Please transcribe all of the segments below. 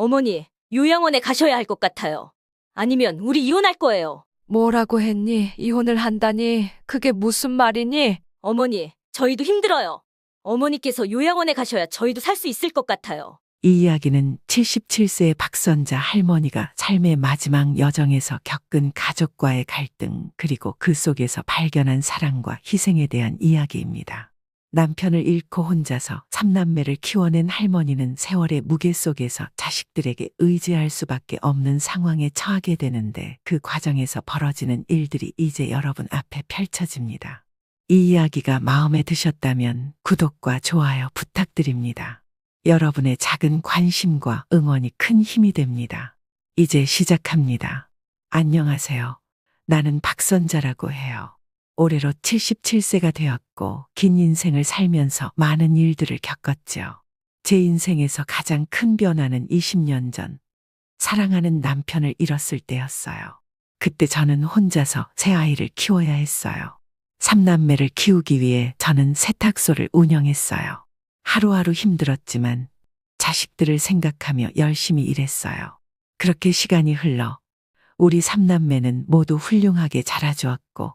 어머니, 요양원에 가셔야 할 것 같아요. 아니면 우리 이혼할 거예요. 뭐라고 했니? 이혼을 한다니? 그게 무슨 말이니? 어머니, 저희도 힘들어요. 어머니께서 요양원에 가셔야 저희도 살 수 있을 것 같아요. 이 이야기는 77세의 박선자 할머니가 삶의 마지막 여정에서 겪은 가족과의 갈등, 그리고 그 속에서 발견한 사랑과 희생에 대한 이야기입니다. 남편을 잃고 혼자서 3남매를 키워낸 할머니는 세월의 무게 속에서 자식들에게 의지할 수밖에 없는 상황에 처하게 되는데, 그 과정에서 벌어지는 일들이 이제 여러분 앞에 펼쳐집니다. 이 이야기가 마음에 드셨다면 구독과 좋아요 부탁드립니다. 여러분의 작은 관심과 응원이 큰 힘이 됩니다. 이제 시작합니다. 안녕하세요. 나는 박선자라고 해요. 올해로 77세가 되었고 긴 인생을 살면서 많은 일들을 겪었죠. 제 인생에서 가장 큰 변화는 20년 전 사랑하는 남편을 잃었을 때였어요. 그때 저는 혼자서 새 아이를 키워야 했어요. 3남매를 키우기 위해 저는 세탁소를 운영했어요. 하루하루 힘들었지만 자식들을 생각하며 열심히 일했어요. 그렇게 시간이 흘러 우리 3남매는 모두 훌륭하게 자라주었고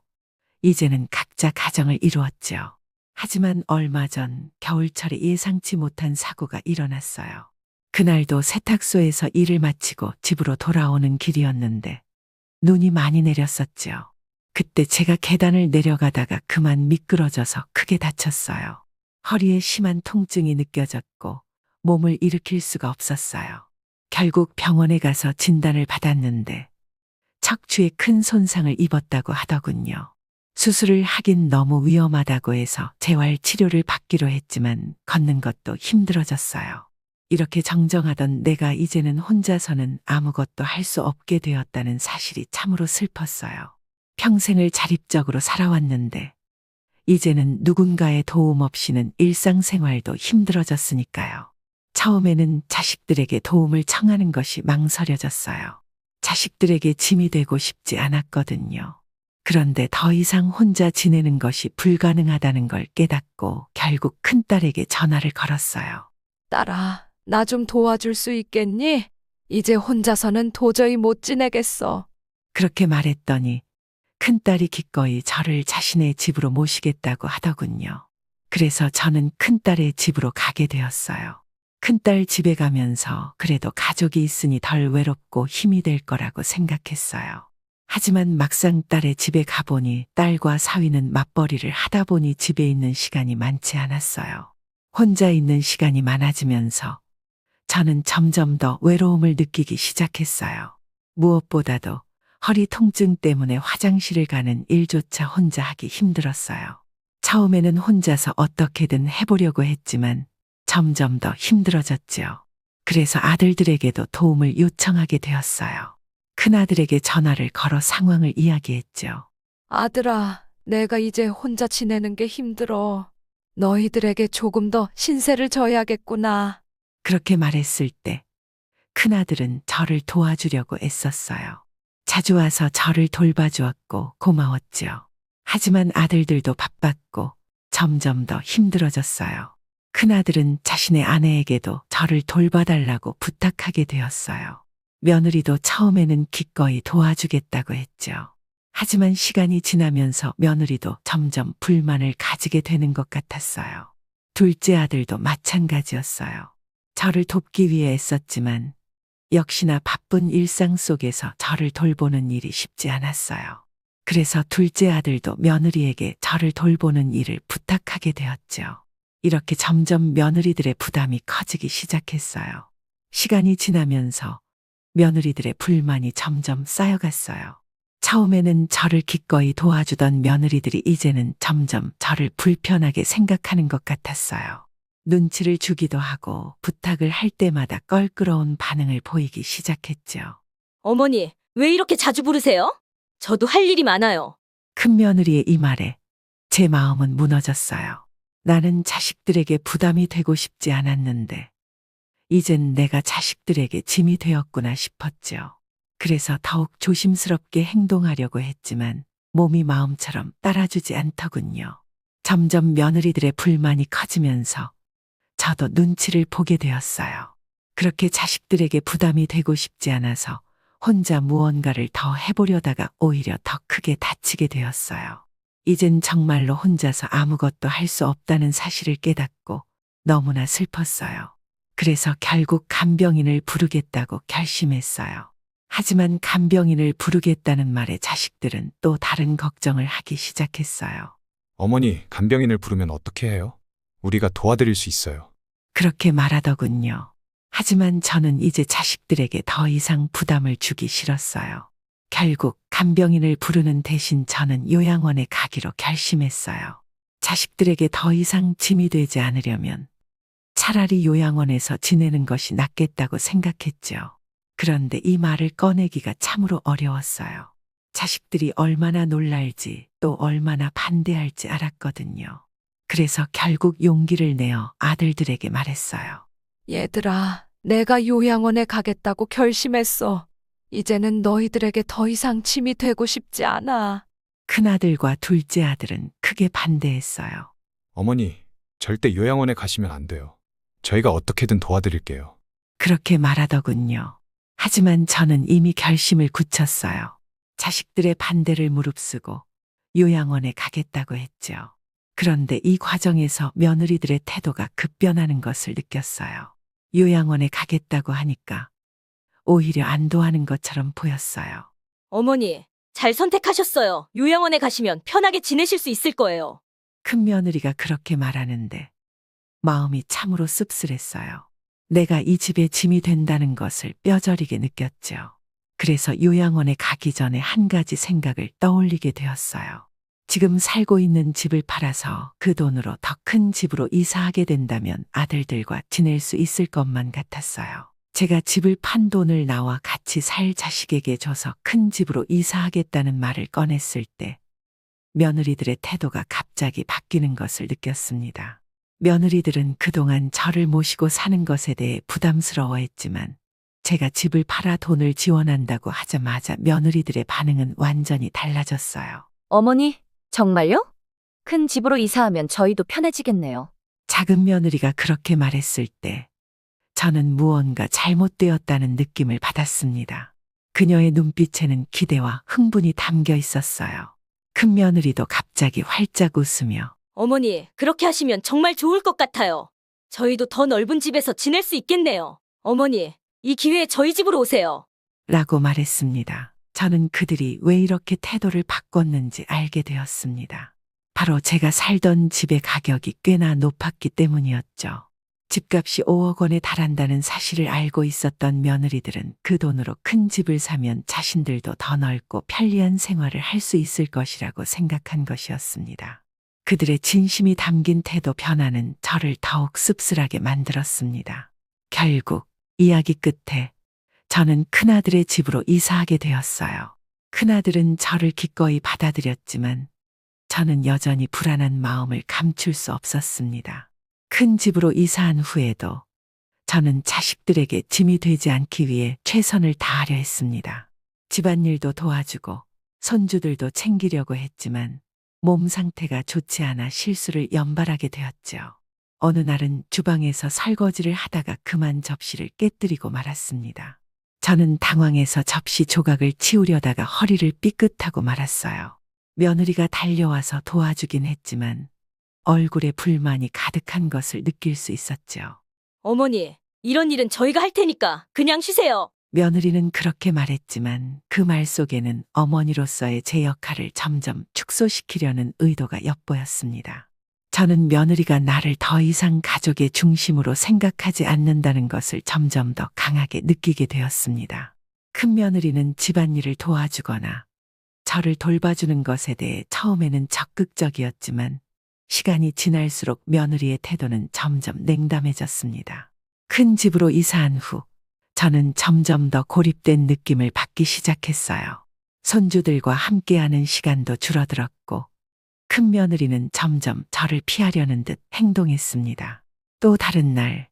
이제는 각자 가정을 이루었죠. 하지만 얼마 전 겨울철에 예상치 못한 사고가 일어났어요. 그날도 세탁소에서 일을 마치고 집으로 돌아오는 길이었는데 눈이 많이 내렸었죠. 그때 제가 계단을 내려가다가 그만 미끄러져서 크게 다쳤어요. 허리에 심한 통증이 느껴졌고 몸을 일으킬 수가 없었어요. 결국 병원에 가서 진단을 받았는데 척추에 큰 손상을 입었다고 하더군요. 수술을 하긴 너무 위험하다고 해서 재활 치료를 받기로 했지만 걷는 것도 힘들어졌어요. 이렇게 정정하던 내가 이제는 혼자서는 아무것도 할 수 없게 되었다는 사실이 참으로 슬펐어요. 평생을 자립적으로 살아왔는데 이제는 누군가의 도움 없이는 일상생활도 힘들어졌으니까요. 처음에는 자식들에게 도움을 청하는 것이 망설여졌어요. 자식들에게 짐이 되고 싶지 않았거든요. 그런데 더 이상 혼자 지내는 것이 불가능하다는 걸 깨닫고 결국 큰딸에게 전화를 걸었어요. 딸아, 나 좀 도와줄 수 있겠니? 이제 혼자서는 도저히 못 지내겠어. 그렇게 말했더니 큰딸이 기꺼이 저를 자신의 집으로 모시겠다고 하더군요. 그래서 저는 큰딸의 집으로 가게 되었어요. 큰딸 집에 가면서 그래도 가족이 있으니 덜 외롭고 힘이 될 거라고 생각했어요. 하지만 막상 딸의 집에 가보니 딸과 사위는 맞벌이를 하다 보니 집에 있는 시간이 많지 않았어요. 혼자 있는 시간이 많아지면서 저는 점점 더 외로움을 느끼기 시작했어요. 무엇보다도 허리 통증 때문에 화장실을 가는 일조차 혼자 하기 힘들었어요. 처음에는 혼자서 어떻게든 해보려고 했지만 점점 더 힘들어졌죠. 그래서 아들들에게도 도움을 요청하게 되었어요. 큰아들에게 전화를 걸어 상황을 이야기했죠. 아들아, 내가 이제 혼자 지내는 게 힘들어. 너희들에게 조금 더 신세를 져야겠구나. 그렇게 말했을 때 큰아들은 저를 도와주려고 애썼어요. 자주 와서 저를 돌봐주었고 고마웠죠. 하지만 아들들도 바빴고 점점 더 힘들어졌어요. 큰아들은 자신의 아내에게도 저를 돌봐달라고 부탁하게 되었어요. 며느리도 처음에는 기꺼이 도와주겠다고 했죠. 하지만 시간이 지나면서 며느리도 점점 불만을 가지게 되는 것 같았어요. 둘째 아들도 마찬가지였어요. 저를 돕기 위해 애썼지만 역시나 바쁜 일상 속에서 저를 돌보는 일이 쉽지 않았어요. 그래서 둘째 아들도 며느리에게 저를 돌보는 일을 부탁하게 되었죠. 이렇게 점점 며느리들의 부담이 커지기 시작했어요. 시간이 지나면서 며느리들의 불만이 점점 쌓여갔어요. 처음에는 저를 기꺼이 도와주던 며느리들이 이제는 점점 저를 불편하게 생각하는 것 같았어요. 눈치를 주기도 하고 부탁을 할 때마다 껄끄러운 반응을 보이기 시작했죠. 어머니, 왜 이렇게 자주 부르세요? 저도 할 일이 많아요. 큰며느리의 이 말에 제 마음은 무너졌어요. 나는 자식들에게 부담이 되고 싶지 않았는데 이젠 내가 자식들에게 짐이 되었구나 싶었죠. 그래서 더욱 조심스럽게 행동하려고 했지만 몸이 마음처럼 따라주지 않더군요. 점점 며느리들의 불만이 커지면서 저도 눈치를 보게 되었어요. 그렇게 자식들에게 부담이 되고 싶지 않아서 혼자 무언가를 더 해보려다가 오히려 더 크게 다치게 되었어요. 이젠 정말로 혼자서 아무것도 할 수 없다는 사실을 깨닫고 너무나 슬펐어요. 그래서 결국 간병인을 부르겠다고 결심했어요. 하지만 간병인을 부르겠다는 말에 자식들은 또 다른 걱정을 하기 시작했어요. 어머니, 간병인을 부르면 어떻게 해요? 우리가 도와드릴 수 있어요. 그렇게 말하더군요. 하지만 저는 이제 자식들에게 더 이상 부담을 주기 싫었어요. 결국 간병인을 부르는 대신 저는 요양원에 가기로 결심했어요. 자식들에게 더 이상 짐이 되지 않으려면 차라리 요양원에서 지내는 것이 낫겠다고 생각했죠. 그런데 이 말을 꺼내기가 참으로 어려웠어요. 자식들이 얼마나 놀랄지 또 얼마나 반대할지 알았거든요. 그래서 결국 용기를 내어 아들들에게 말했어요. 얘들아, 내가 요양원에 가겠다고 결심했어. 이제는 너희들에게 더 이상 짐이 되고 싶지 않아. 큰아들과 둘째 아들은 크게 반대했어요. 어머니, 절대 요양원에 가시면 안 돼요. 저희가 어떻게든 도와드릴게요. 그렇게 말하더군요. 하지만 저는 이미 결심을 굳혔어요. 자식들의 반대를 무릅쓰고 요양원에 가겠다고 했죠. 그런데 이 과정에서 며느리들의 태도가 급변하는 것을 느꼈어요. 요양원에 가겠다고 하니까 오히려 안도하는 것처럼 보였어요. 어머니, 잘 선택하셨어요. 요양원에 가시면 편하게 지내실 수 있을 거예요. 큰 며느리가 그렇게 말하는데 마음이 참으로 씁쓸했어요. 내가 이 집의 짐이 된다는 것을 뼈저리게 느꼈죠. 그래서 요양원에 가기 전에 한 가지 생각을 떠올리게 되었어요. 지금 살고 있는 집을 팔아서 그 돈으로 더 큰 집으로 이사하게 된다면 아들들과 지낼 수 있을 것만 같았어요. 제가 집을 판 돈을 나와 같이 살 자식에게 줘서 큰 집으로 이사하겠다는 말을 꺼냈을 때 며느리들의 태도가 갑자기 바뀌는 것을 느꼈습니다. 며느리들은 그동안 저를 모시고 사는 것에 대해 부담스러워했지만 제가 집을 팔아 돈을 지원한다고 하자마자 며느리들의 반응은 완전히 달라졌어요. 어머니, 정말요? 큰 집으로 이사하면 저희도 편해지겠네요. 작은 며느리가 그렇게 말했을 때 저는 무언가 잘못되었다는 느낌을 받았습니다. 그녀의 눈빛에는 기대와 흥분이 담겨 있었어요. 큰 며느리도 갑자기 활짝 웃으며 어머니, 그렇게 하시면 정말 좋을 것 같아요. 저희도 더 넓은 집에서 지낼 수 있겠네요. 어머니, 이 기회에 저희 집으로 오세요. 라고 말했습니다. 저는 그들이 왜 이렇게 태도를 바꿨는지 알게 되었습니다. 바로 제가 살던 집의 가격이 꽤나 높았기 때문이었죠. 집값이 5억 원에 달한다는 사실을 알고 있었던 며느리들은 그 돈으로 큰 집을 사면 자신들도 더 넓고 편리한 생활을 할 수 있을 것이라고 생각한 것이었습니다. 그들의 진심이 담긴 태도 변화는 저를 더욱 씁쓸하게 만들었습니다. 결국 이야기 끝에 저는 큰아들의 집으로 이사하게 되었어요. 큰아들은 저를 기꺼이 받아들였지만 저는 여전히 불안한 마음을 감출 수 없었습니다. 큰 집으로 이사한 후에도 저는 자식들에게 짐이 되지 않기 위해 최선을 다하려 했습니다. 집안일도 도와주고 손주들도 챙기려고 했지만 몸 상태가 좋지 않아 실수를 연발하게 되었죠. 어느 날은 주방에서 설거지를 하다가 그만 접시를 깨뜨리고 말았습니다. 저는 당황해서 접시 조각을 치우려다가 허리를 삐끗하고 말았어요. 며느리가 달려와서 도와주긴 했지만 얼굴에 불만이 가득한 것을 느낄 수 있었죠. 어머니, 이런 일은 저희가 할 테니까 그냥 쉬세요. 며느리는 그렇게 말했지만 그 말 속에는 어머니로서의 제 역할을 점점 축소시키려는 의도가 엿보였습니다. 저는 며느리가 나를 더 이상 가족의 중심으로 생각하지 않는다는 것을 점점 더 강하게 느끼게 되었습니다. 큰 며느리는 집안일을 도와주거나 저를 돌봐주는 것에 대해 처음에는 적극적이었지만 시간이 지날수록 며느리의 태도는 점점 냉담해졌습니다. 큰 집으로 이사한 후 저는 점점 더 고립된 느낌을 받기 시작했어요. 손주들과 함께하는 시간도 줄어들었고 큰 며느리는 점점 저를 피하려는 듯 행동했습니다. 또 다른 날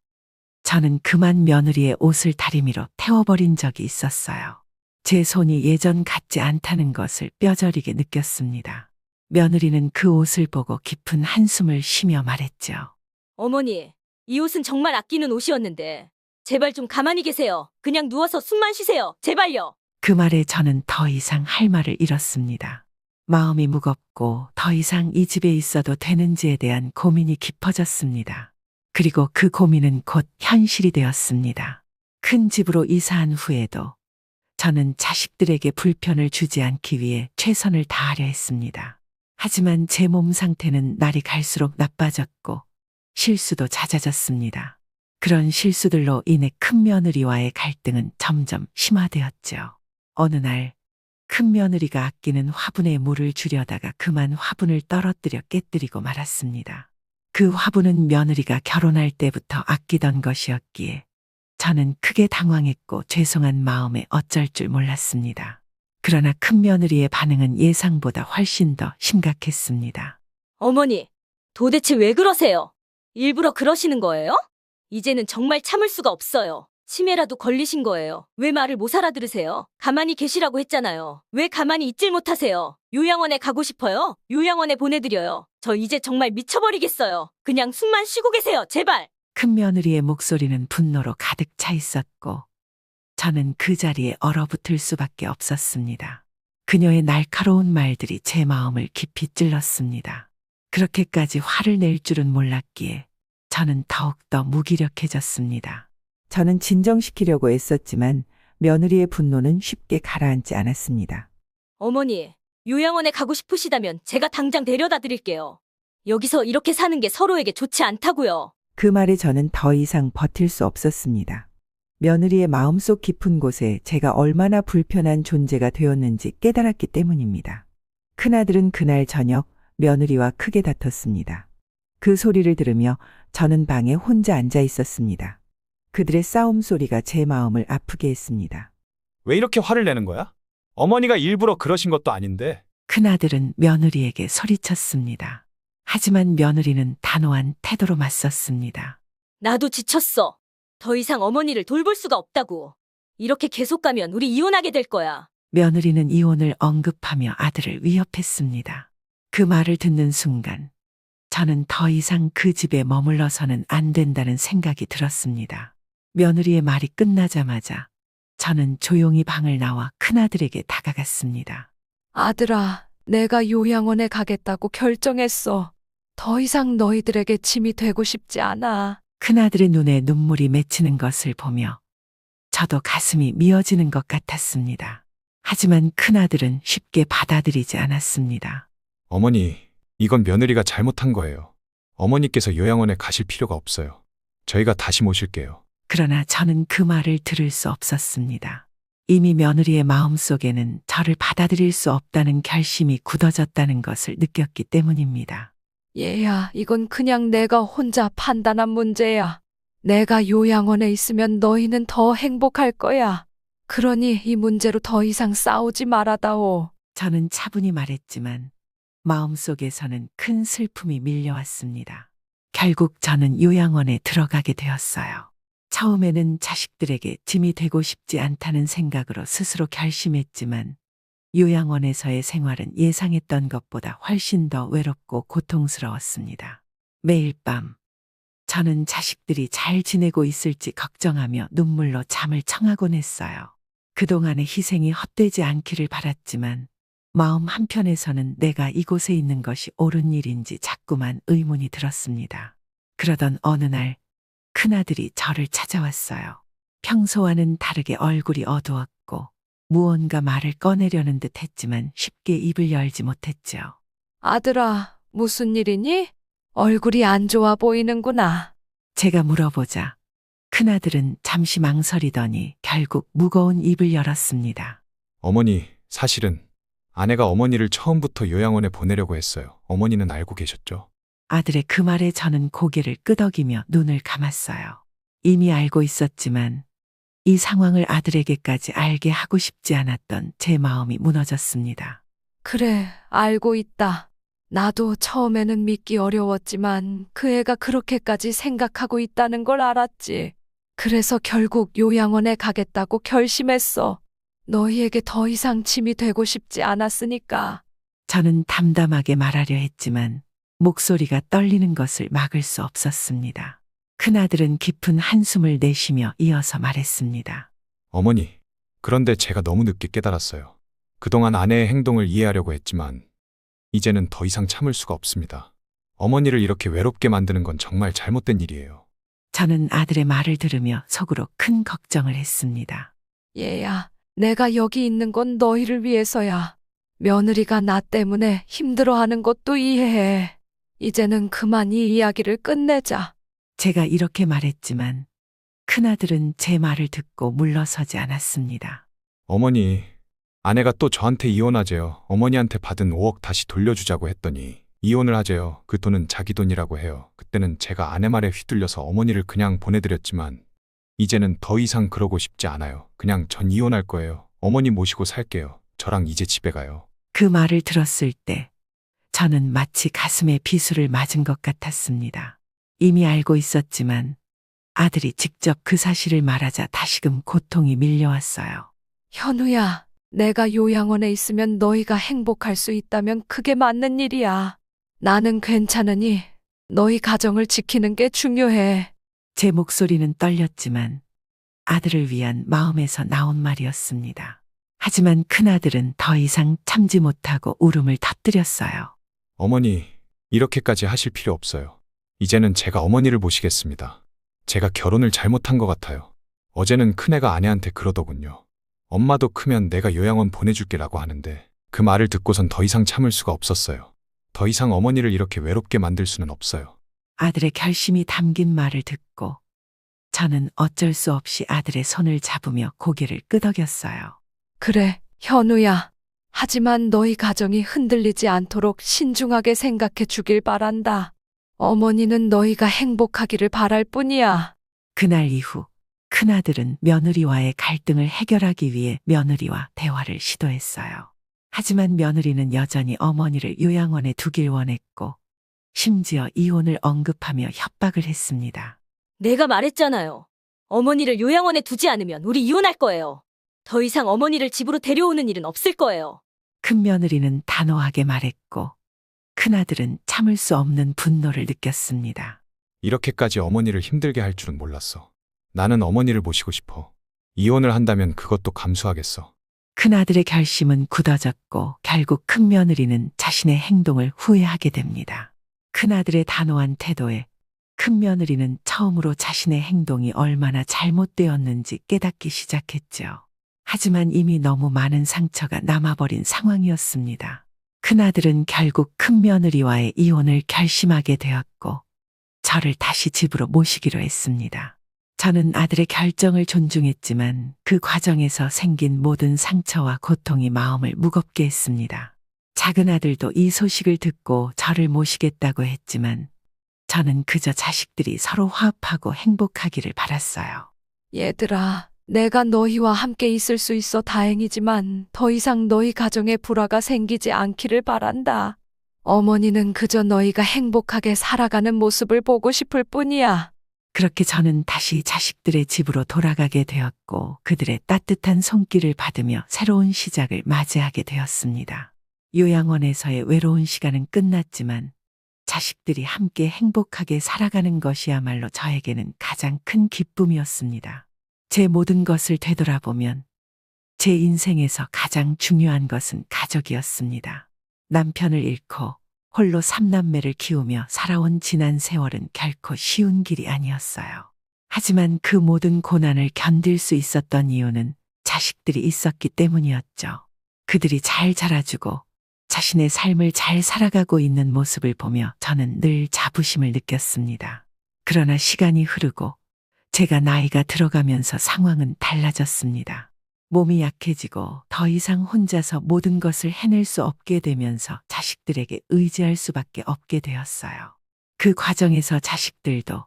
저는 그만 며느리의 옷을 다리미로 태워버린 적이 있었어요. 제 손이 예전 같지 않다는 것을 뼈저리게 느꼈습니다. 며느리는 그 옷을 보고 깊은 한숨을 쉬며 말했죠. 어머니, 이 옷은 정말 아끼는 옷이었는데 제발 좀 가만히 계세요. 그냥 누워서 숨만 쉬세요. 제발요. 그 말에 저는 더 이상 할 말을 잃었습니다. 마음이 무겁고 더 이상 이 집에 있어도 되는지에 대한 고민이 깊어졌습니다. 그리고 그 고민은 곧 현실이 되었습니다. 큰 집으로 이사한 후에도 저는 자식들에게 불편을 주지 않기 위해 최선을 다하려 했습니다. 하지만 제 몸 상태는 날이 갈수록 나빠졌고 실수도 잦아졌습니다. 그런 실수들로 인해 큰 며느리와의 갈등은 점점 심화되었죠. 어느 날 큰 며느리가 아끼는 화분에 물을 주려다가 그만 화분을 떨어뜨려 깨뜨리고 말았습니다. 그 화분은 며느리가 결혼할 때부터 아끼던 것이었기에 저는 크게 당황했고 죄송한 마음에 어쩔 줄 몰랐습니다. 그러나 큰 며느리의 반응은 예상보다 훨씬 더 심각했습니다. 어머니, 도대체 왜 그러세요? 일부러 그러시는 거예요? 이제는 정말 참을 수가 없어요. 치매라도 걸리신 거예요. 왜 말을 못 알아들으세요? 가만히 계시라고 했잖아요. 왜 가만히 있질 못하세요? 요양원에 가고 싶어요? 요양원에 보내드려요. 저 이제 정말 미쳐버리겠어요. 그냥 숨만 쉬고 계세요. 제발. 큰 며느리의 목소리는 분노로 가득 차 있었고 저는 그 자리에 얼어붙을 수밖에 없었습니다. 그녀의 날카로운 말들이 제 마음을 깊이 찔렀습니다. 그렇게까지 화를 낼 줄은 몰랐기에 저는 더욱더 무기력해졌습니다. 저는 진정시키려고 애썼지만 며느리의 분노는 쉽게 가라앉지 않았습니다. 어머니, 요양원에 가고 싶으시다면 제가 당장 데려다 드릴게요. 여기서 이렇게 사는 게 서로에게 좋지 않다고요. 그 말에 저는 더 이상 버틸 수 없었습니다. 며느리의 마음속 깊은 곳에 제가 얼마나 불편한 존재가 되었는지 깨달았기 때문입니다. 큰아들은 그날 저녁 며느리와 크게 다퉜습니다. 그 소리를 들으며 저는 방에 혼자 앉아 있었습니다. 그들의 싸움 소리가 제 마음을 아프게 했습니다. 왜 이렇게 화를 내는 거야? 어머니가 일부러 그러신 것도 아닌데. 큰아들은 며느리에게 소리쳤습니다. 하지만 며느리는 단호한 태도로 맞섰습니다. 나도 지쳤어. 더 이상 어머니를 돌볼 수가 없다고. 이렇게 계속 가면 우리 이혼하게 될 거야. 며느리는 이혼을 언급하며 아들을 위협했습니다. 그 말을 듣는 순간 저는 더 이상 그 집에 머물러서는 안 된다는 생각이 들었습니다. 며느리의 말이 끝나자마자 저는 조용히 방을 나와 큰아들에게 다가갔습니다. 아들아, 내가 요양원에 가겠다고 결정했어. 더 이상 너희들에게 짐이 되고 싶지 않아. 큰아들의 눈에 눈물이 맺히는 것을 보며 저도 가슴이 미어지는 것 같았습니다. 하지만 큰아들은 쉽게 받아들이지 않았습니다. 어머니, 이건 며느리가 잘못한 거예요. 어머니께서 요양원에 가실 필요가 없어요. 저희가 다시 모실게요. 그러나 저는 그 말을 들을 수 없었습니다. 이미 며느리의 마음속에는 저를 받아들일 수 없다는 결심이 굳어졌다는 것을 느꼈기 때문입니다. 얘야, 이건 그냥 내가 혼자 판단한 문제야. 내가 요양원에 있으면 너희는 더 행복할 거야. 그러니 이 문제로 더 이상 싸우지 말아다오. 저는 차분히 말했지만 마음속에서는 큰 슬픔이 밀려왔습니다. 결국 저는 요양원에 들어가게 되었어요. 처음에는 자식들에게 짐이 되고 싶지 않다는 생각으로 스스로 결심했지만 요양원에서의 생활은 예상했던 것보다 훨씬 더 외롭고 고통스러웠습니다. 매일 밤 저는 자식들이 잘 지내고 있을지 걱정하며 눈물로 잠을 청하곤 했어요. 그동안의 희생이 헛되지 않기를 바랐지만 마음 한편에서는 내가 이곳에 있는 것이 옳은 일인지 자꾸만 의문이 들었습니다. 그러던 어느 날 큰아들이 저를 찾아왔어요. 평소와는 다르게 얼굴이 어두웠고 무언가 말을 꺼내려는 듯 했지만 쉽게 입을 열지 못했죠. 아들아, 무슨 일이니? 얼굴이 안 좋아 보이는구나. 제가 물어보자 큰아들은 잠시 망설이더니 결국 무거운 입을 열었습니다. 어머니, 사실은 아내가 어머니를 처음부터 요양원에 보내려고 했어요. 어머니는 알고 계셨죠? 아들의 그 말에 저는 고개를 끄덕이며 눈을 감았어요. 이미 알고 있었지만 이 상황을 아들에게까지 알게 하고 싶지 않았던 제 마음이 무너졌습니다. 그래, 알고 있다. 나도 처음에는 믿기 어려웠지만 그 애가 그렇게까지 생각하고 있다는 걸 알았지. 그래서 결국 요양원에 가겠다고 결심했어. 너희에게 더 이상 짐이 되고 싶지 않았으니까. 저는 담담하게 말하려 했지만 목소리가 떨리는 것을 막을 수 없었습니다. 큰아들은 깊은 한숨을 내쉬며 이어서 말했습니다. 어머니, 그런데 제가 너무 늦게 깨달았어요. 그동안 아내의 행동을 이해하려고 했지만 이제는 더 이상 참을 수가 없습니다. 어머니를 이렇게 외롭게 만드는 건 정말 잘못된 일이에요. 저는 아들의 말을 들으며 속으로 큰 걱정을 했습니다. 얘야, 내가 여기 있는 건 너희를 위해서야. 며느리가 나 때문에 힘들어하는 것도 이해해. 이제는 그만 이 이야기를 끝내자. 제가 이렇게 말했지만 큰아들은 제 말을 듣고 물러서지 않았습니다. 어머니, 아내가 또 저한테 이혼하재요. 어머니한테 받은 5억 다시 돌려주자고 했더니 이혼을 하재요. 그 돈은 자기 돈이라고 해요. 그때는 제가 아내 말에 휘둘려서 어머니를 그냥 보내드렸지만 이제는 더 이상 그러고 싶지 않아요. 그냥 전 이혼할 거예요. 어머니 모시고 살게요. 저랑 이제 집에 가요. 그 말을 들었을 때 저는 마치 가슴에 비수를 맞은 것 같았습니다. 이미 알고 있었지만 아들이 직접 그 사실을 말하자 다시금 고통이 밀려왔어요. 현우야, 내가 요양원에 있으면 너희가 행복할 수 있다면 그게 맞는 일이야. 나는 괜찮으니 너희 가정을 지키는 게 중요해. 제 목소리는 떨렸지만 아들을 위한 마음에서 나온 말이었습니다. 하지만 큰아들은 더 이상 참지 못하고 울음을 터뜨렸어요. 어머니, 이렇게까지 하실 필요 없어요. 이제는 제가 어머니를 모시겠습니다. 제가 결혼을 잘못한 것 같아요. 어제는 큰애가 아내한테 그러더군요. 엄마도 크면 내가 요양원 보내줄게라고 하는데 그 말을 듣고선 더 이상 참을 수가 없었어요. 더 이상 어머니를 이렇게 외롭게 만들 수는 없어요. 아들의 결심이 담긴 말을 듣고 저는 어쩔 수 없이 아들의 손을 잡으며 고개를 끄덕였어요. 그래, 현우야. 하지만 너희 가정이 흔들리지 않도록 신중하게 생각해 주길 바란다. 어머니는 너희가 행복하기를 바랄 뿐이야. 그날 이후 큰아들은 며느리와의 갈등을 해결하기 위해 며느리와 대화를 시도했어요. 하지만 며느리는 여전히 어머니를 요양원에 두길 원했고 심지어 이혼을 언급하며 협박을 했습니다. 내가 말했잖아요. 어머니를 요양원에 두지 않으면 우리 이혼할 거예요. 더 이상 어머니를 집으로 데려오는 일은 없을 거예요. 큰 며느리는 단호하게 말했고 큰아들은 참을 수 없는 분노를 느꼈습니다. 이렇게까지 어머니를 힘들게 할 줄은 몰랐어. 나는 어머니를 모시고 싶어. 이혼을 한다면 그것도 감수하겠어. 큰아들의 결심은 굳어졌고 결국 큰 며느리는 자신의 행동을 후회하게 됩니다. 큰아들의 단호한 태도에 큰 며느리는 처음으로 자신의 행동이 얼마나 잘못되었는지 깨닫기 시작했죠. 하지만 이미 너무 많은 상처가 남아버린 상황이었습니다. 큰아들은 결국 큰 며느리와의 이혼을 결심하게 되었고 저를 다시 집으로 모시기로 했습니다. 저는 아들의 결정을 존중했지만 그 과정에서 생긴 모든 상처와 고통이 마음을 무겁게 했습니다. 작은 아들도 이 소식을 듣고 저를 모시겠다고 했지만 저는 그저 자식들이 서로 화합하고 행복하기를 바랐어요. 얘들아, 내가 너희와 함께 있을 수 있어 다행이지만 더 이상 너희 가정에 불화가 생기지 않기를 바란다. 어머니는 그저 너희가 행복하게 살아가는 모습을 보고 싶을 뿐이야. 그렇게 저는 다시 자식들의 집으로 돌아가게 되었고 그들의 따뜻한 손길을 받으며 새로운 시작을 맞이하게 되었습니다. 요양원에서의 외로운 시간은 끝났지만 자식들이 함께 행복하게 살아가는 것이야말로 저에게는 가장 큰 기쁨이었습니다. 제 모든 것을 되돌아보면 제 인생에서 가장 중요한 것은 가족이었습니다. 남편을 잃고 홀로 3남매를 키우며 살아온 지난 세월은 결코 쉬운 길이 아니었어요. 하지만 그 모든 고난을 견딜 수 있었던 이유는 자식들이 있었기 때문이었죠. 그들이 잘 자라주고 자신의 삶을 잘 살아가고 있는 모습을 보며 저는 늘 자부심을 느꼈습니다. 그러나 시간이 흐르고 제가 나이가 들어가면서 상황은 달라졌습니다. 몸이 약해지고 더 이상 혼자서 모든 것을 해낼 수 없게 되면서 자식들에게 의지할 수밖에 없게 되었어요. 그 과정에서 자식들도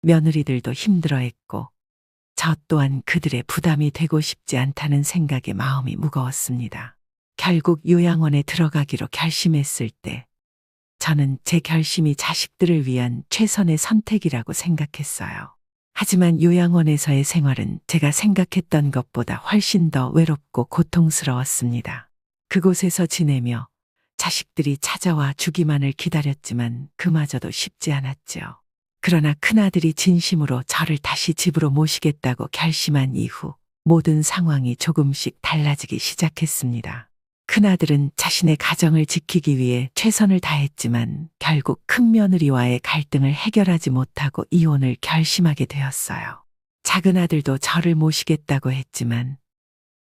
며느리들도 힘들어했고 저 또한 그들의 부담이 되고 싶지 않다는 생각에 마음이 무거웠습니다. 결국 요양원에 들어가기로 결심했을 때 저는 제 결심이 자식들을 위한 최선의 선택이라고 생각했어요. 하지만 요양원에서의 생활은 제가 생각했던 것보다 훨씬 더 외롭고 고통스러웠습니다. 그곳에서 지내며 자식들이 찾아와 주기만을 기다렸지만 그마저도 쉽지 않았죠. 그러나 큰아들이 진심으로 저를 다시 집으로 모시겠다고 결심한 이후 모든 상황이 조금씩 달라지기 시작했습니다. 큰아들은 자신의 가정을 지키기 위해 최선을 다했지만 결국 큰며느리와의 갈등을 해결하지 못하고 이혼을 결심하게 되었어요. 작은아들도 저를 모시겠다고 했지만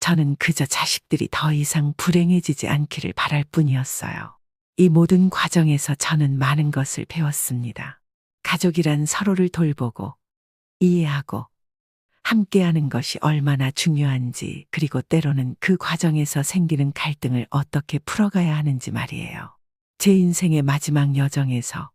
저는 그저 자식들이 더 이상 불행해지지 않기를 바랄 뿐이었어요. 이 모든 과정에서 저는 많은 것을 배웠습니다. 가족이란 서로를 돌보고 이해하고 함께하는 것이 얼마나 중요한지, 그리고 때로는 그 과정에서 생기는 갈등을 어떻게 풀어가야 하는지 말이에요. 제 인생의 마지막 여정에서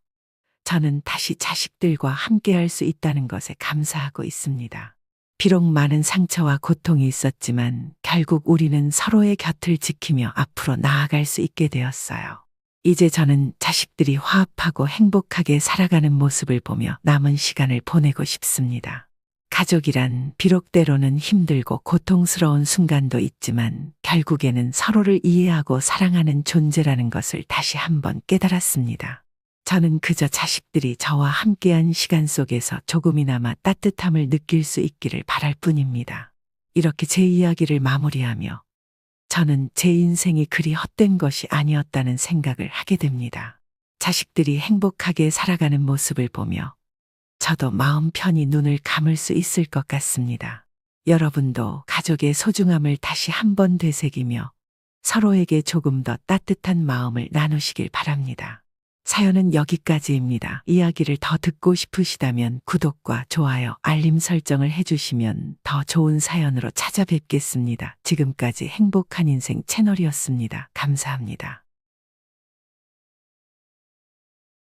저는 다시 자식들과 함께할 수 있다는 것에 감사하고 있습니다. 비록 많은 상처와 고통이 있었지만 결국 우리는 서로의 곁을 지키며 앞으로 나아갈 수 있게 되었어요. 이제 저는 자식들이 화합하고 행복하게 살아가는 모습을 보며 남은 시간을 보내고 싶습니다. 가족이란 비록 때로는 힘들고 고통스러운 순간도 있지만 결국에는 서로를 이해하고 사랑하는 존재라는 것을 다시 한번 깨달았습니다. 저는 그저 자식들이 저와 함께한 시간 속에서 조금이나마 따뜻함을 느낄 수 있기를 바랄 뿐입니다. 이렇게 제 이야기를 마무리하며 저는 제 인생이 그리 헛된 것이 아니었다는 생각을 하게 됩니다. 자식들이 행복하게 살아가는 모습을 보며 저도 마음 편히 눈을 감을 수 있을 것 같습니다. 여러분도 가족의 소중함을 다시 한번 되새기며 서로에게 조금 더 따뜻한 마음을 나누시길 바랍니다. 사연은 여기까지입니다. 이야기를 더 듣고 싶으시다면 구독과 좋아요, 알림 설정을 해주시면 더 좋은 사연으로 찾아뵙겠습니다. 지금까지 행복한 인생 채널이었습니다. 감사합니다.